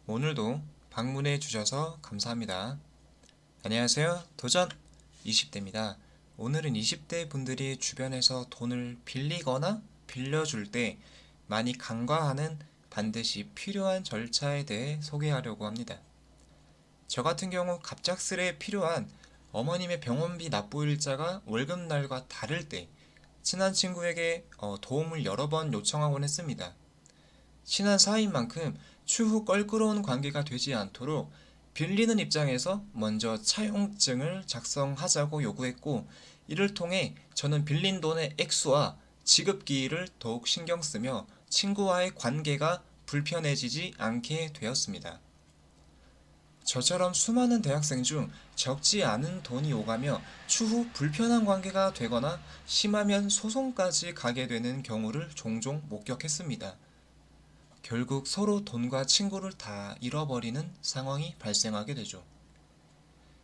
오늘도 방문해 주셔서 감사합니다. 안녕하세요. 도전 20대입니다. 오늘은 20대 분들이 주변에서 돈을 빌리거나 빌려줄 때 많이 간과하는 반드시 필요한 절차에 대해 소개하려고 합니다. 저 같은 경우 갑작스레 필요한 어머님의 병원비 납부 일자가 월급날과 다를 때 친한 친구에게 도움을 여러 번 요청하곤 했습니다. 친한 사이인 만큼 추후 껄끄러운 관계가 되지 않도록 빌리는 입장에서 먼저 차용증을 작성하자고 요구했고, 이를 통해 저는 빌린 돈의 액수와 지급기일을 더욱 신경 쓰며 친구와의 관계가 불편해지지 않게 되었습니다. 저처럼 수많은 대학생 중 적지 않은 돈이 오가며 추후 불편한 관계가 되거나 심하면 소송까지 가게 되는 경우를 종종 목격했습니다. 결국 서로 돈과 친구를 다 잃어버리는 상황이 발생하게 되죠.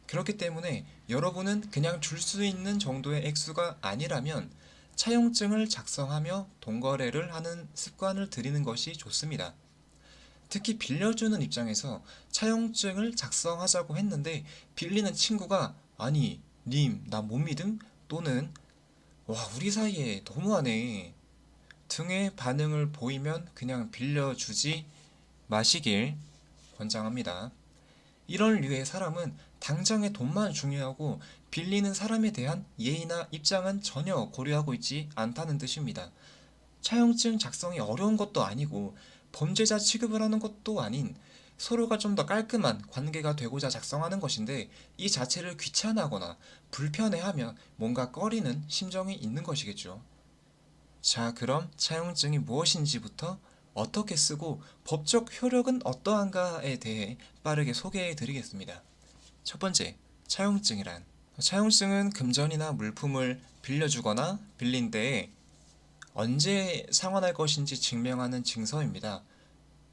그렇기 때문에 여러분은 그냥 줄 수 있는 정도의 액수가 아니라면 차용증을 작성하며 돈거래를 하는 습관을 들이는 것이 좋습니다. 특히 빌려주는 입장에서 차용증을 작성하자고 했는데 빌리는 친구가 아니, 님, 나 못 믿음? 또는 와, 우리 사이에 너무하네 등의 반응을 보이면 그냥 빌려주지 마시길 권장합니다. 이런 류의 사람은 당장의 돈만 중요하고 빌리는 사람에 대한 예의나 입장은 전혀 고려하고 있지 않다는 뜻입니다. 차용증 작성이 어려운 것도 아니고 범죄자 취급을 하는 것도 아닌 서로가 좀 더 깔끔한 관계가 되고자 작성하는 것인데, 이 자체를 귀찮아하거나 불편해하면 뭔가 꺼리는 심정이 있는 것이겠죠. 자, 그럼 차용증이 무엇인지부터 어떻게 쓰고 법적 효력은 어떠한가에 대해 빠르게 소개해 드리겠습니다. 첫 번째, 차용증이란. 차용증은 금전이나 물품을 빌려주거나 빌린 때에 언제 상환할 것인지 증명하는 증서입니다.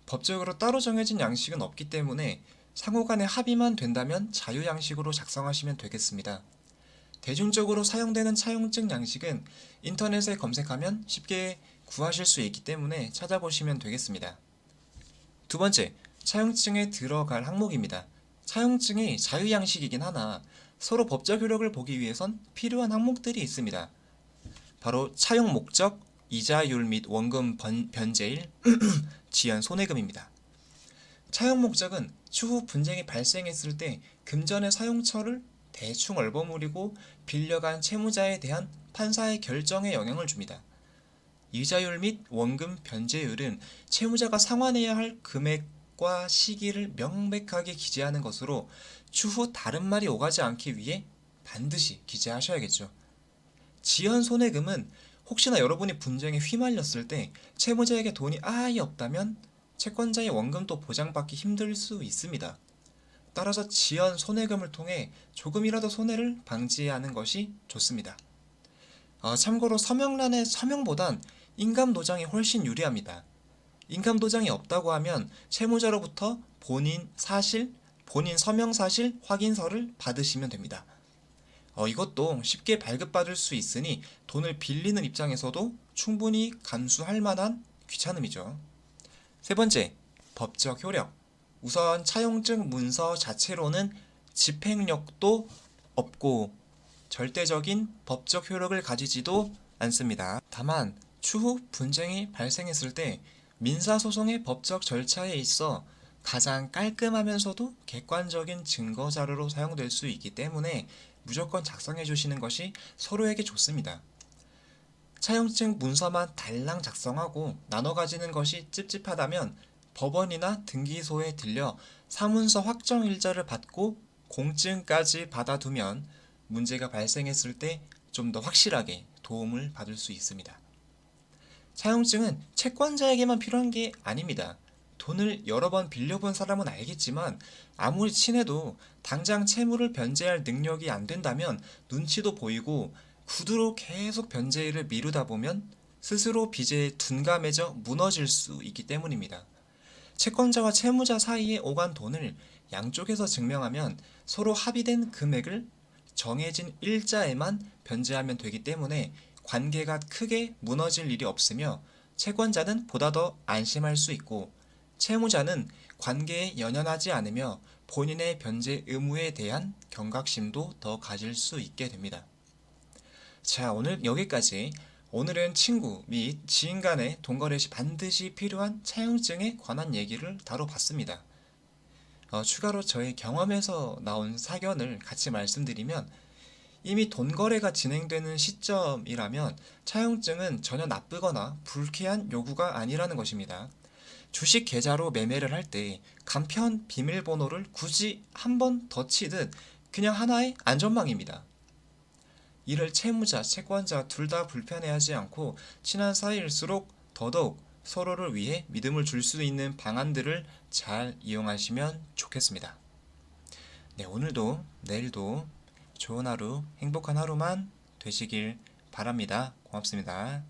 법적으로 따로 정해진 양식은 없기 때문에 상호 간의 합의만 된다면 자유양식으로 작성하시면 되겠습니다. 대중적으로 사용되는 차용증 양식은 인터넷에 검색하면 쉽게 구하실 수 있기 때문에 찾아보시면 되겠습니다. 두 번째, 차용증에 들어갈 항목입니다. 차용증이 자유양식이긴 하나 서로 법적 효력을 보기 위해선 필요한 항목들이 있습니다. 바로 차용 목적, 이자율 및 원금 변제일, 지연 손해금입니다. 차용 목적은 추후 분쟁이 발생했을 때 금전의 사용처를 대충 얼버무리고 빌려간 채무자에 대한 판사의 결정에 영향을 줍니다. 이자율 및 원금 변제율은 채무자가 상환해야 할 금액과 시기를 명백하게 기재하는 것으로 추후 다른 말이 오가지 않기 위해 반드시 기재하셔야겠죠. 지연 손해금은 혹시나 여러분이 분쟁에 휘말렸을 때 채무자에게 돈이 아예 없다면 채권자의 원금도 보장받기 힘들 수 있습니다. 따라서 지연 손해금을 통해 조금이라도 손해를 방지하는 것이 좋습니다. 참고로 서명란의 서명보단 인감도장이 훨씬 유리합니다. 인감도장이 없다고 하면 채무자로부터 본인 서명사실 확인서를 받으시면 됩니다. 이것도 쉽게 발급받을 수 있으니 돈을 빌리는 입장에서도 충분히 감수할 만한 귀찮음이죠. 세 번째, 법적 효력. 우선 차용증 문서 자체로는 집행력도 없고 절대적인 법적 효력을 가지지도 않습니다. 다만 추후 분쟁이 발생했을 때 민사소송의 법적 절차에 있어 가장 깔끔하면서도 객관적인 증거 자료로 사용될 수 있기 때문에 무조건 작성해 주시는 것이 서로에게 좋습니다. 차용증 문서만 달랑 작성하고 나눠 가지는 것이 찝찝하다면 법원이나 등기소에 들려 사문서 확정 일자를 받고 공증까지 받아두면 문제가 발생했을 때 좀 더 확실하게 도움을 받을 수 있습니다. 차용증은 채권자에게만 필요한 게 아닙니다. 돈을 여러 번 빌려본 사람은 알겠지만 아무리 친해도 당장 채무를 변제할 능력이 안 된다면 눈치도 보이고 구두로 계속 변제를 미루다 보면 스스로 빚에 둔감해져 무너질 수 있기 때문입니다. 채권자와 채무자 사이에 오간 돈을 양쪽에서 증명하면 서로 합의된 금액을 정해진 일자에만 변제하면 되기 때문에 관계가 크게 무너질 일이 없으며 채권자는 보다 더 안심할 수 있고 채무자는 관계에 연연하지 않으며 본인의 변제 의무에 대한 경각심도 더 가질 수 있게 됩니다. 자, 오늘 여기까지. 오늘은 친구 및 지인 간의 돈 거래 시 반드시 필요한 차용증에 관한 얘기를 다뤄봤습니다. 추가로 저의 경험에서 나온 사견을 같이 말씀드리면, 이미 돈 거래가 진행되는 시점이라면 차용증은 전혀 나쁘거나 불쾌한 요구가 아니라는 것입니다. 주식 계좌로 매매를 할 때 간편 비밀번호를 굳이 한 번 더 치듯 그냥 하나의 안전망입니다. 이를 채무자, 채권자 둘 다 불편해하지 않고 친한 사이일수록 더더욱 서로를 위해 믿음을 줄 수 있는 방안들을 잘 이용하시면 좋겠습니다. 네, 오늘도 내일도 좋은 하루, 행복한 하루만 되시길 바랍니다. 고맙습니다.